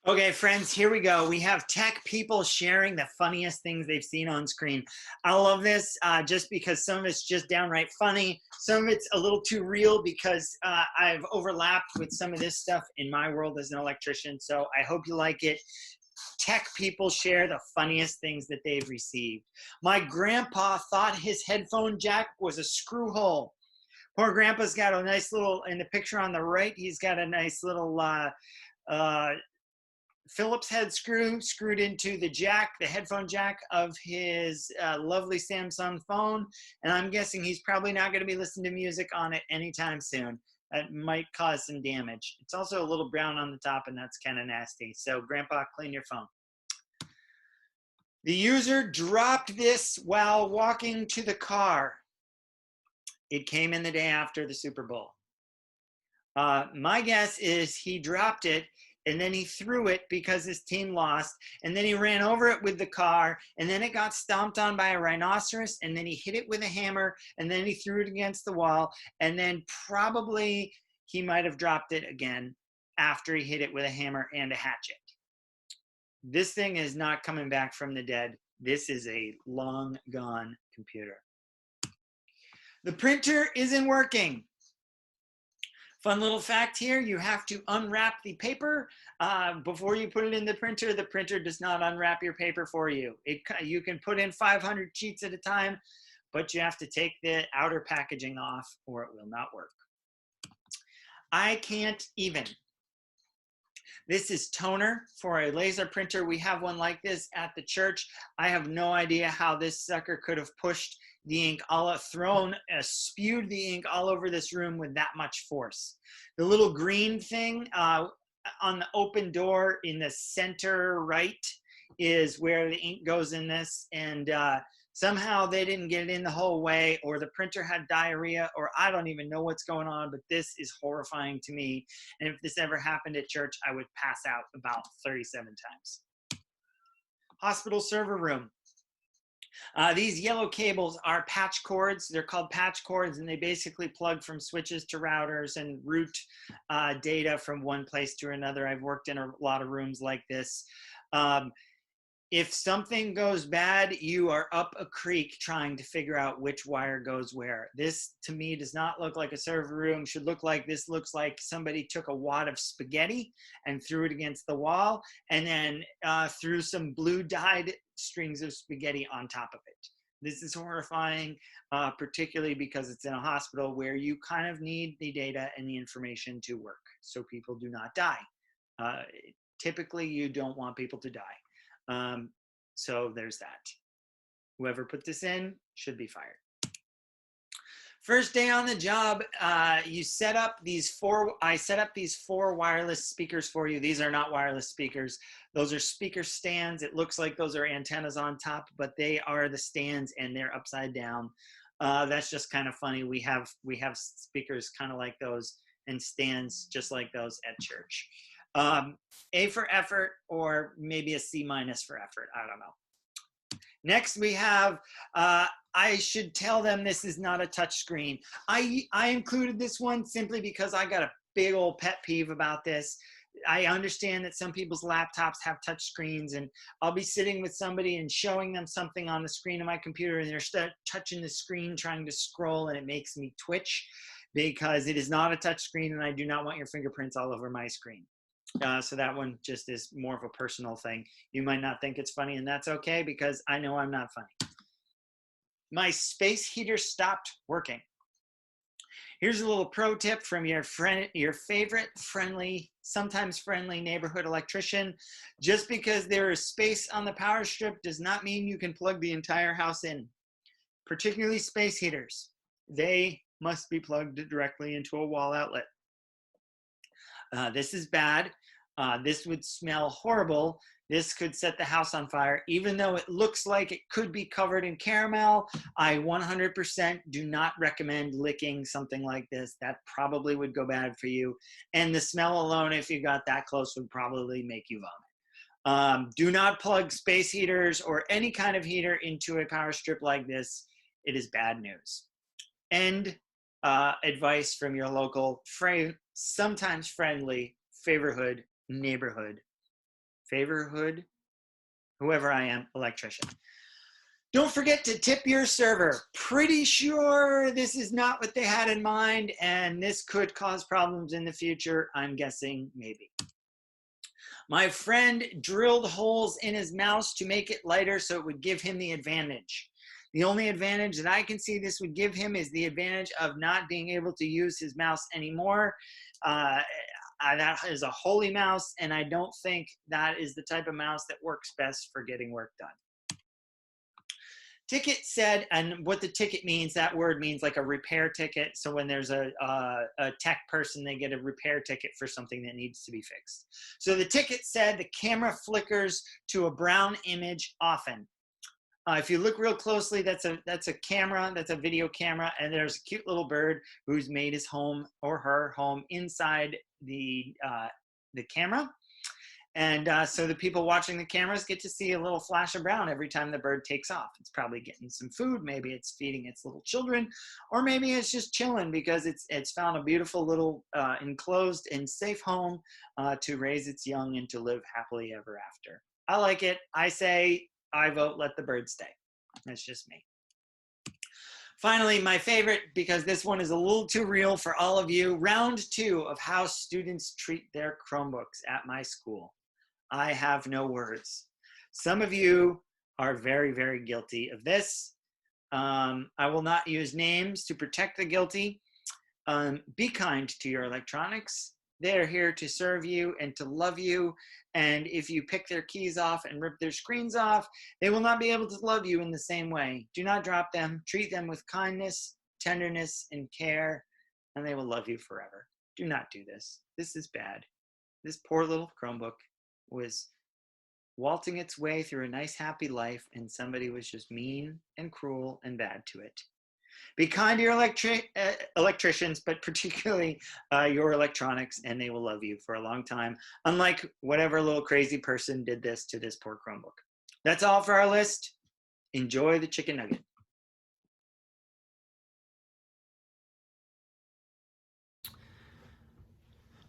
Okay, friends, here we go. We have tech people sharing the funniest things they've seen on screen. I love this just because some of it's just downright funny. Some of it's a little too real because I've overlapped with some of this stuff in my world as an electrician. So I hope you like it. Tech people share the funniest things that they've received. My grandpa thought his headphone jack was a screw hole. Poor grandpa's got a nice little, in the picture on the right, he's got a nice little uh, Phillips head screw screwed into the jack, the headphone jack of his lovely Samsung phone. And I'm guessing he's probably not going to be listening to music on it anytime soon. That might cause some damage. It's also a little brown on the top, and that's kind of nasty. So, Grandpa, clean your phone. The user dropped this while walking to the car. It came in the day after the Super Bowl. My guess is he dropped it and then he threw it because his team lost, and then he ran over it with the car, and then it got stomped on by a rhinoceros, and then he hit it with a hammer, and then he threw it against the wall, and then probably he might have dropped it again after he hit it with a hammer and a hatchet. This thing is not coming back from the dead. This is a long gone computer. The printer isn't working. Fun little fact here, you have to unwrap the paper before you put it in the printer. The printer does not unwrap your paper for you. You can put in 500 sheets at a time, but you have to take the outer packaging off or it will not work. I can't even. This is toner for a laser printer. We have one like this at the church. I have no idea how this sucker could have pushed the ink, spewed the ink all over this room with that much force. The little green thing on the open door in the center right is where the ink goes in this, and somehow they didn't get it in the whole way, or the printer had diarrhea, or I don't even know what's going on, but this is horrifying to me. And if this ever happened at church, I would pass out about 37 times. Hospital server room. These yellow cables are patch cords. They're called patch cords, and they basically plug from switches to routers and route data from one place to another. I've worked in a lot of rooms like this. If something goes bad, you are up a creek trying to figure out which wire goes where. This, to me, does not look like a server room. Should look like, this looks like somebody took a wad of spaghetti and threw it against the wall, and then threw some blue dyed strings of spaghetti on top of it. This is horrifying, particularly because it's in a hospital where you kind of need the data and the information to work so people do not die. Typically, you don't want people to die. So there's that. Whoever put this in should be fired. First day on the job, I set up these four wireless speakers for you. These are not wireless speakers. Those are speaker stands. It looks like those are antennas on top, but they are the stands and they're upside down. That's just kind of funny. We have speakers kind of like those and stands just like those at church. A for effort, or maybe a C minus for effort. I don't know. Next we have, I should tell them this is not a touch screen. I included this one simply because I got a big old pet peeve about this. I understand that some people's laptops have touch screens, and I'll be sitting with somebody and showing them something on the screen of my computer, and they're touching the screen trying to scroll, and it makes me twitch because it is not a touch screen, and I do not want your fingerprints all over my screen. So that one just is more of a personal thing. You might not think it's funny, and that's okay because I know I'm not funny. My space heater stopped working. Here's a little pro tip from your favorite friendly, sometimes friendly neighborhood electrician. Just because there is space on the power strip does not mean you can plug the entire house in, particularly space heaters. They must be plugged directly into a wall outlet. This is bad. This would smell horrible. This could set the house on fire. Even though it looks like it could be covered in caramel, I 100% do not recommend licking something like this. That probably would go bad for you. And the smell alone, if you got that close, would probably make you vomit. Do not plug space heaters or any kind of heater into a power strip like this. It is bad news. And advice from your local, sometimes friendly, neighborhood Favorhood, whoever I am, electrician. Don't forget to tip your server. Pretty sure this is not what they had in mind, and this could cause problems in the future. I'm guessing maybe. My friend drilled holes in his mouse to make it lighter so it would give him the advantage. The only advantage that I can see this would give him is the advantage of not being able to use his mouse anymore. That is a holy mouse, and I don't think that is the type of mouse that works best for getting work done. Ticket said, and what the ticket means, that word means like a repair ticket. So when there's a tech person, they get a repair ticket for something that needs to be fixed. So the ticket said the camera flickers to a brown image often. If you look real closely, that's a camera, that's a video camera, and there's a cute little bird who's made his home or her home inside the camera. And so the people watching the cameras get to see a little flash of brown every time the bird takes off. It's probably getting some food. Maybe it's feeding its little children, or maybe it's just chilling because it's found a beautiful little enclosed and safe home to raise its young and to live happily ever after. I like it. I say, I vote let the bird stay. That's just me. Finally, my favorite, because this one is a little too real for all of you, round 2 of how students treat their Chromebooks at my school. I have no words. Some of you are very, very guilty of this. I will not use names to protect the guilty. Be kind to your electronics. They're here to serve you and to love you. And if you pick their keys off and rip their screens off, they will not be able to love you in the same way. Do not drop them. Treat them with kindness, tenderness, and care, and they will love you forever. Do not do this. This is bad. This poor little Chromebook was waltzing its way through a nice, happy life, and somebody was just mean and cruel and bad to it. Be kind to your electricians, but particularly your electronics, and they will love you for a long time, unlike whatever little crazy person did this to this poor Chromebook. That's all for our list. Enjoy the chicken nugget.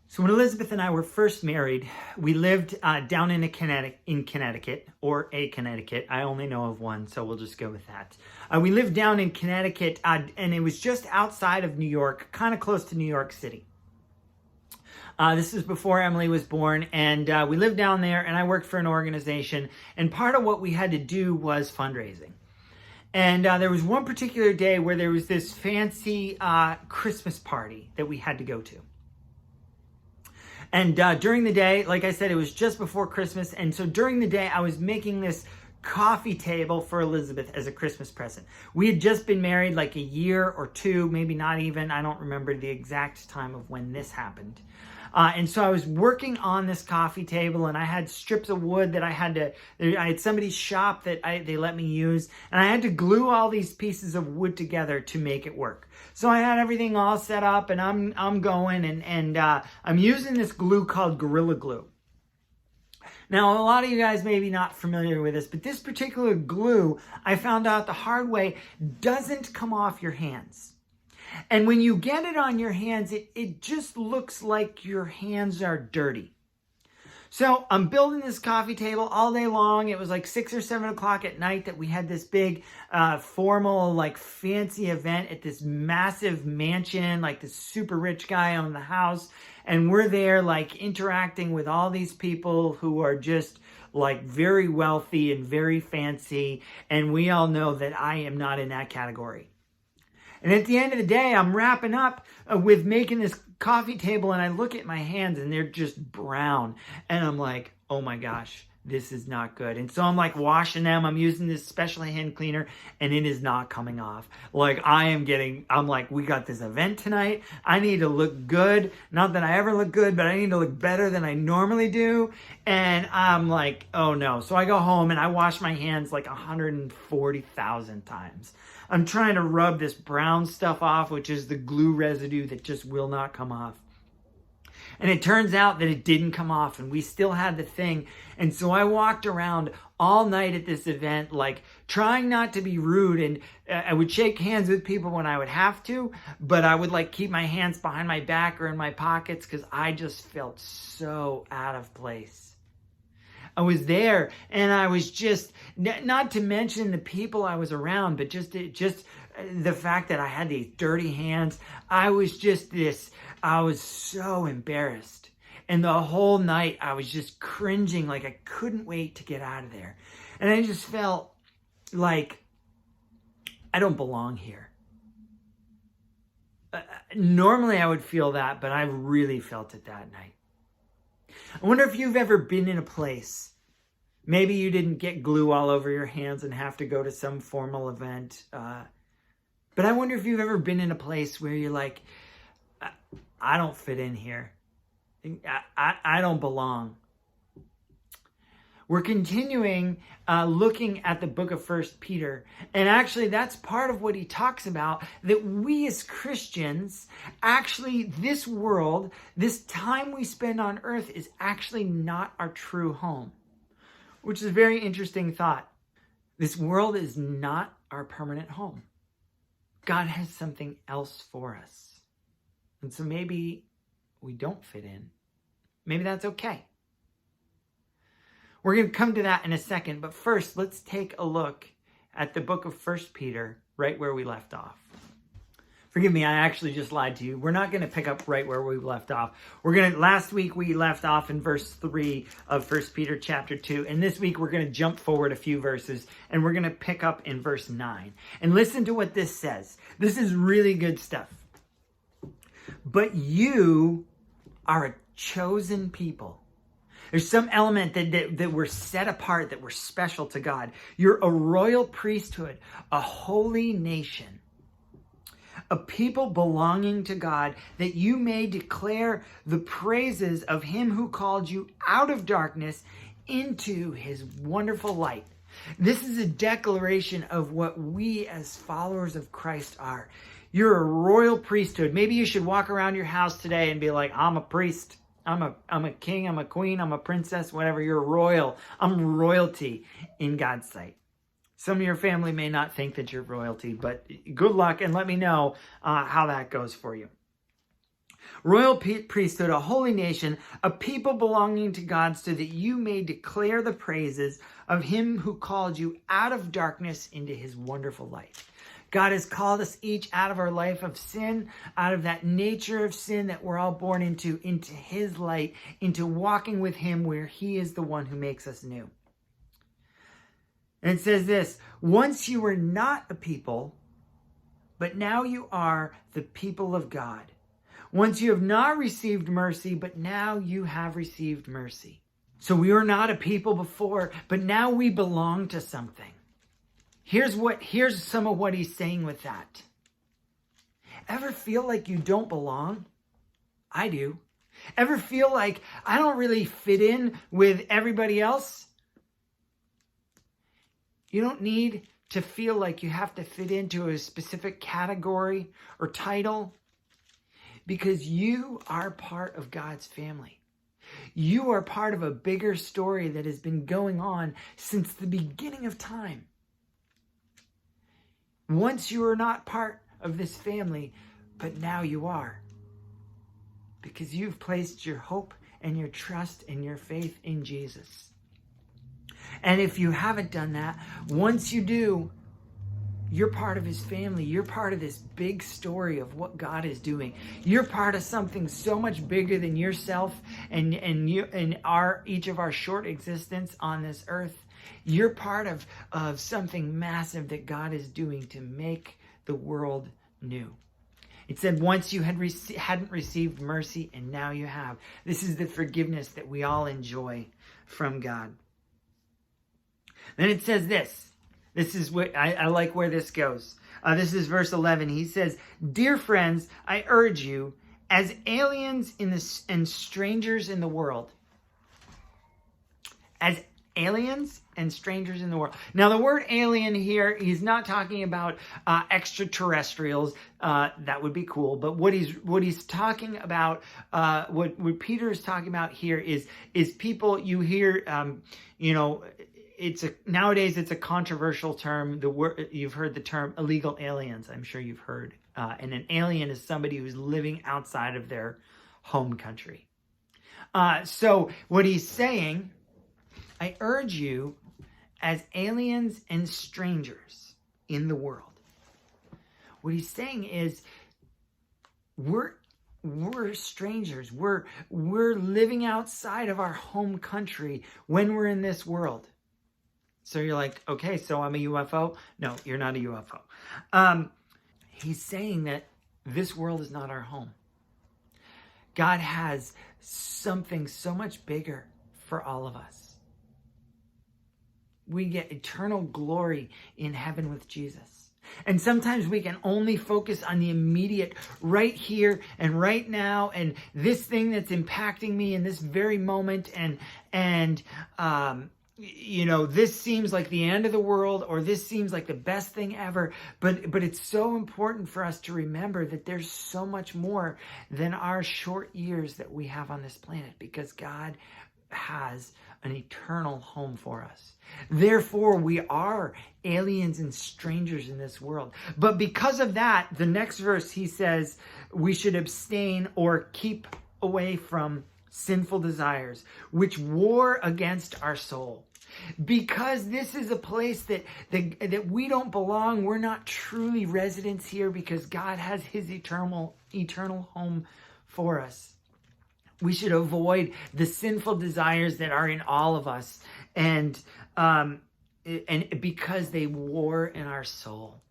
So when Elizabeth and I were first married, we lived down in Connecticut, or a Connecticut. I only know of one, so we'll just go with that. We lived down in Connecticut, and it was just outside of New York, kind of close to New York City. This is before Emily was born, and we lived down there, and I worked for an organization, and part of what we had to do was fundraising. And there was one particular day where there was this fancy Christmas party that we had to go to. And during the day, like I said, it was just before Christmas. And so during the day, I was making this coffee table for Elizabeth as a Christmas present. We had just been married like a year or 2, maybe not even. I don't remember the exact time of when this happened. And so I was working on this coffee table, and I had strips of wood that I had somebody's shop that they let me use, and I had to glue all these pieces of wood together to make it work. So I had everything all set up, and I'm going, and I'm using this glue called Gorilla Glue. Now, a lot of you guys may be not familiar with this, but this particular glue, I found out the hard way, doesn't come off your hands. And when you get it on your hands, it just looks like your hands are dirty. So I'm building this coffee table all day long. It was like 6 or 7 o'clock at night that we had this big formal, like fancy event at this massive mansion, like this super rich guy owned the house. And we're there like interacting with all these people who are just like very wealthy and very fancy. And we all know that I am not in that category. And at the end of the day, I'm wrapping up with making this coffee table, and I look at my hands and they're just brown. And I'm like, oh my gosh, this is not good. And so I'm like washing them. I'm using this special hand cleaner, and it is not coming off. Like I'm like, we got this event tonight. I need to look good. Not that I ever look good, but I need to look better than I normally do. And I'm like, oh no. So I go home and I wash my hands like 140,000 times. I'm trying to rub this brown stuff off, which is the glue residue that just will not come off. And it turns out that it didn't come off, and we still had the thing. And so I walked around all night at this event, like trying not to be rude. And I would shake hands with people when I would have to, but I would like keep my hands behind my back or in my pockets because I just felt so out of place. I was there, and I was just, not to mention the people I was around, but just the fact that I had these dirty hands. I was so embarrassed. And the whole night I was just cringing, like I couldn't wait to get out of there. And I just felt like I don't belong here. Normally I would feel that, but I really felt it that night. I wonder if you've ever been in a place, maybe you didn't get glue all over your hands and have to go to some formal event, but I wonder if you've ever been in a place where you're like, I don't fit in here. I don't belong. We're continuing looking at the book of 1 Peter. And actually, that's part of what he talks about, that we as Christians, actually, this world, this time we spend on earth is actually not our true home, which is a very interesting thought. This world is not our permanent home. God has something else for us. And so maybe we don't fit in. Maybe that's okay. We're going to come to that in a second, but first, let's take a look at the book of 1 Peter, right where we left off. Forgive me, I actually just lied to you. We're not going to pick up right where we left off. Last week we left off in verse 3 of 1 Peter chapter 2, and this week we're going to jump forward a few verses, and we're going to pick up in verse 9. And listen to what this says. This is really good stuff. But you are a chosen people. There's some element that we're set apart, that we're special to God. You're a royal priesthood, a holy nation, a people belonging to God, that you may declare the praises of him who called you out of darkness into his wonderful light. This is a declaration of what we as followers of Christ are. You're a royal priesthood. Maybe you should walk around your house today and be like, I'm a priest. I'm a king, I'm a queen, I'm a princess, whatever. You're royal. I'm royalty in God's sight. Some of your family may not think that you're royalty, but good luck and let me know how that goes for you. Royal priesthood, a holy nation, a people belonging to God, so that you may declare the praises of him who called you out of darkness into his wonderful light. God has called us each out of our life of sin, out of that nature of sin that we're all born into his light, into walking with him where he is the one who makes us new. And it says this, once you were not a people, but now you are the people of God. Once you have not received mercy, but now you have received mercy. So we were not a people before, but now we belong to something. Here's some of what he's saying with that. Ever feel like you don't belong? I do. Ever feel like I don't really fit in with everybody else? You don't need to feel like you have to fit into a specific category or title, because you are part of God's family. You are part of a bigger story that has been going on since the beginning of time. Once you were not part of this family, but now you are. Because you've placed your hope and your trust and your faith in Jesus. And if you haven't done that, once you do, you're part of his family. You're part of this big story of what God is doing. You're part of something so much bigger than yourself and each of our short existence on this earth. You're part of something massive that God is doing to make the world new. It said once you hadn't received mercy, and now you have. This is the forgiveness that we all enjoy from God. Then it says this. This is what I like where this goes. This is verse 11. He says, "Dear friends, I urge you, as aliens and strangers in the world." As aliens and strangers in the world. Now, the word alien here, he's not talking about extraterrestrials. That would be cool. But what he's talking about, what Peter is talking about here is people you hear, nowadays it's a controversial term. You've heard the term illegal aliens. I'm sure you've heard. And an alien is somebody who's living outside of their home country. So what he's saying I urge you as aliens and strangers in the world. What he's saying is we're strangers. We're living outside of our home country when we're in this world. So you're like, okay, so I'm a UFO? No, you're not a UFO. He's saying that this world is not our home. God has something so much bigger for all of us. We get eternal glory in heaven with Jesus. And sometimes we can only focus on the immediate right here and right now and this thing that's impacting me in this very moment. This seems like the end of the world, or this seems like the best thing ever. But it's so important for us to remember that there's so much more than our short years that we have on this planet, because God has an eternal home for us. Therefore, we are aliens and strangers in this world. But because of that, the next verse, he says we should abstain or keep away from sinful desires, which war against our soul. Because this is a place that we don't belong. We're not truly residents here, because God has his eternal home for us. We should avoid the sinful desires that are in all of us, and because they war in our soul.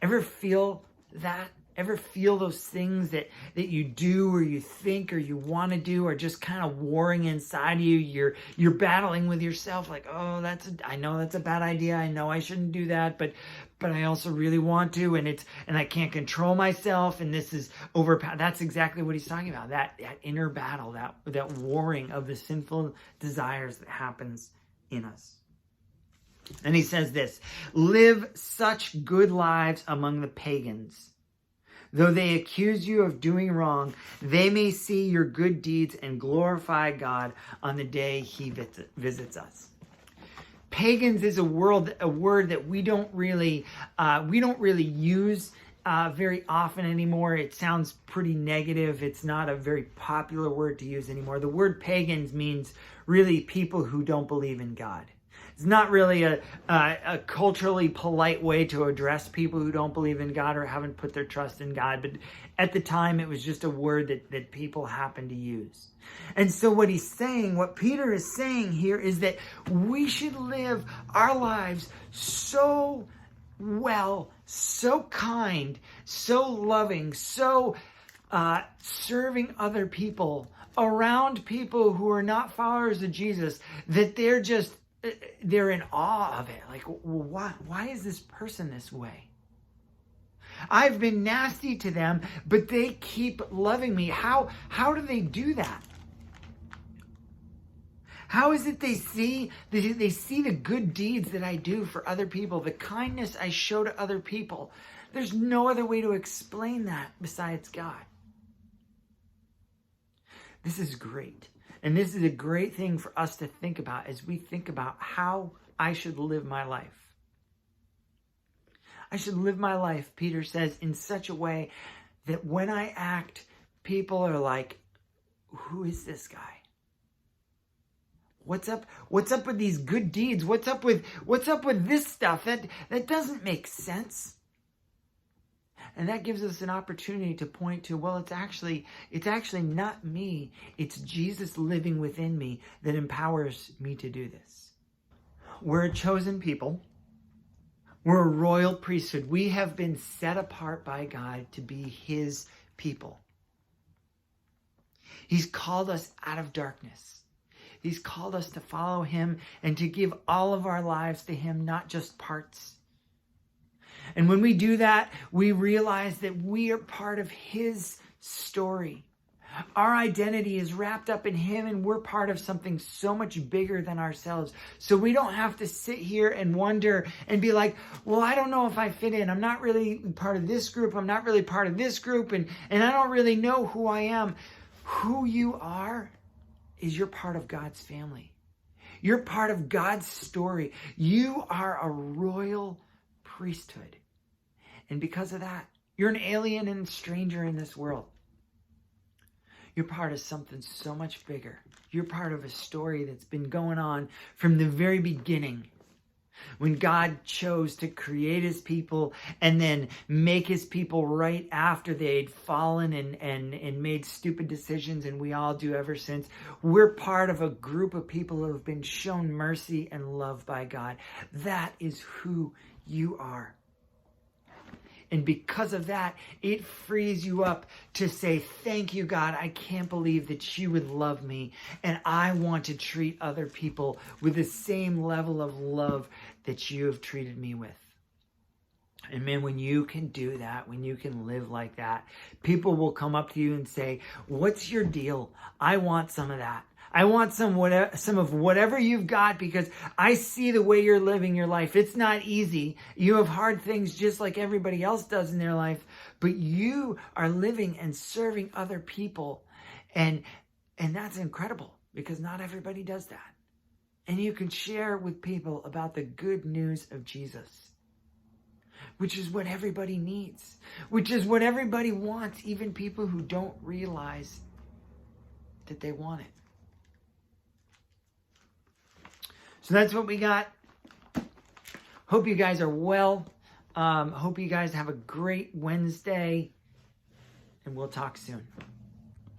Ever feel that? Ever feel those things that you do or you think or you want to do are just kind of warring inside you? You're battling with yourself, like, oh, I know that's a bad idea. I know I shouldn't do that, but I also really want to, and I can't control myself, and this is that's exactly what he's talking about. That inner battle, that warring of the sinful desires that happens in us. And he says this: live such good lives among the pagans. Though they accuse you of doing wrong, they may see your good deeds and glorify God on the day he visits us. Pagans is a word that we don't really use very often anymore. It sounds pretty negative. It's not a very popular word to use anymore. The word pagans means really people who don't believe in God. It's not really a culturally polite way to address people who don't believe in God or haven't put their trust in God. But at the time, it was just a word that people happened to use. And so what Peter is saying here is that we should live our lives so well, so kind, so loving, so serving other people, around people who are not followers of Jesus, that they're in awe of it. Like, well, why is this person this way? I've been nasty to them, but they keep loving me. How do they do that? How is it they see the good deeds that I do for other people, the kindness I show to other people? There's no other way to explain that besides God. This is great. And this is a great thing for us to think about as we think about how I should live my life. I should live my life, Peter says, in such a way that when I act, people are like, who is this guy? What's up with these good deeds? What's up with this stuff? That doesn't make sense. And that gives us an opportunity to point to, well, it's actually not me. It's Jesus living within me that empowers me to do this. We're a chosen people. We're a royal priesthood. We have been set apart by God to be his people. He's called us out of darkness. He's called us to follow him and to give all of our lives to him, not just parts. And when we do that, we realize that we are part of his story. Our identity is wrapped up in him, and we're part of something so much bigger than ourselves. So we don't have to sit here and wonder and be like, well, I don't know if I fit in. I'm not really part of this group. I'm not really part of this group. And I don't really know who I am. Who you are is you're part of God's family. You're part of God's story. You are a royal priesthood. And because of that, you're an alien and stranger in this world. You're part of something so much bigger. You're part of a story that's been going on from the very beginning. When God chose to create his people and then make his people right after they'd fallen and made stupid decisions, and we all do ever since. We're part of a group of people who have been shown mercy and love by God. That is who you are. And because of that, it frees you up to say, thank you, God. I can't believe that you would love me. And I want to treat other people with the same level of love that you have treated me with. And man, when you can do that, when you can live like that, people will come up to you and say, what's your deal? I want some of that. I want some of whatever you've got, because I see the way you're living your life. It's not easy. You have hard things just like everybody else does in their life, but you are living and serving other people. And that's incredible, because not everybody does that. And you can share with people about the good news of Jesus, which is what everybody needs, which is what everybody wants, even people who don't realize that they want it. So that's what we got. Hope you guys are well. Hope you guys have a great Wednesday. And we'll talk soon.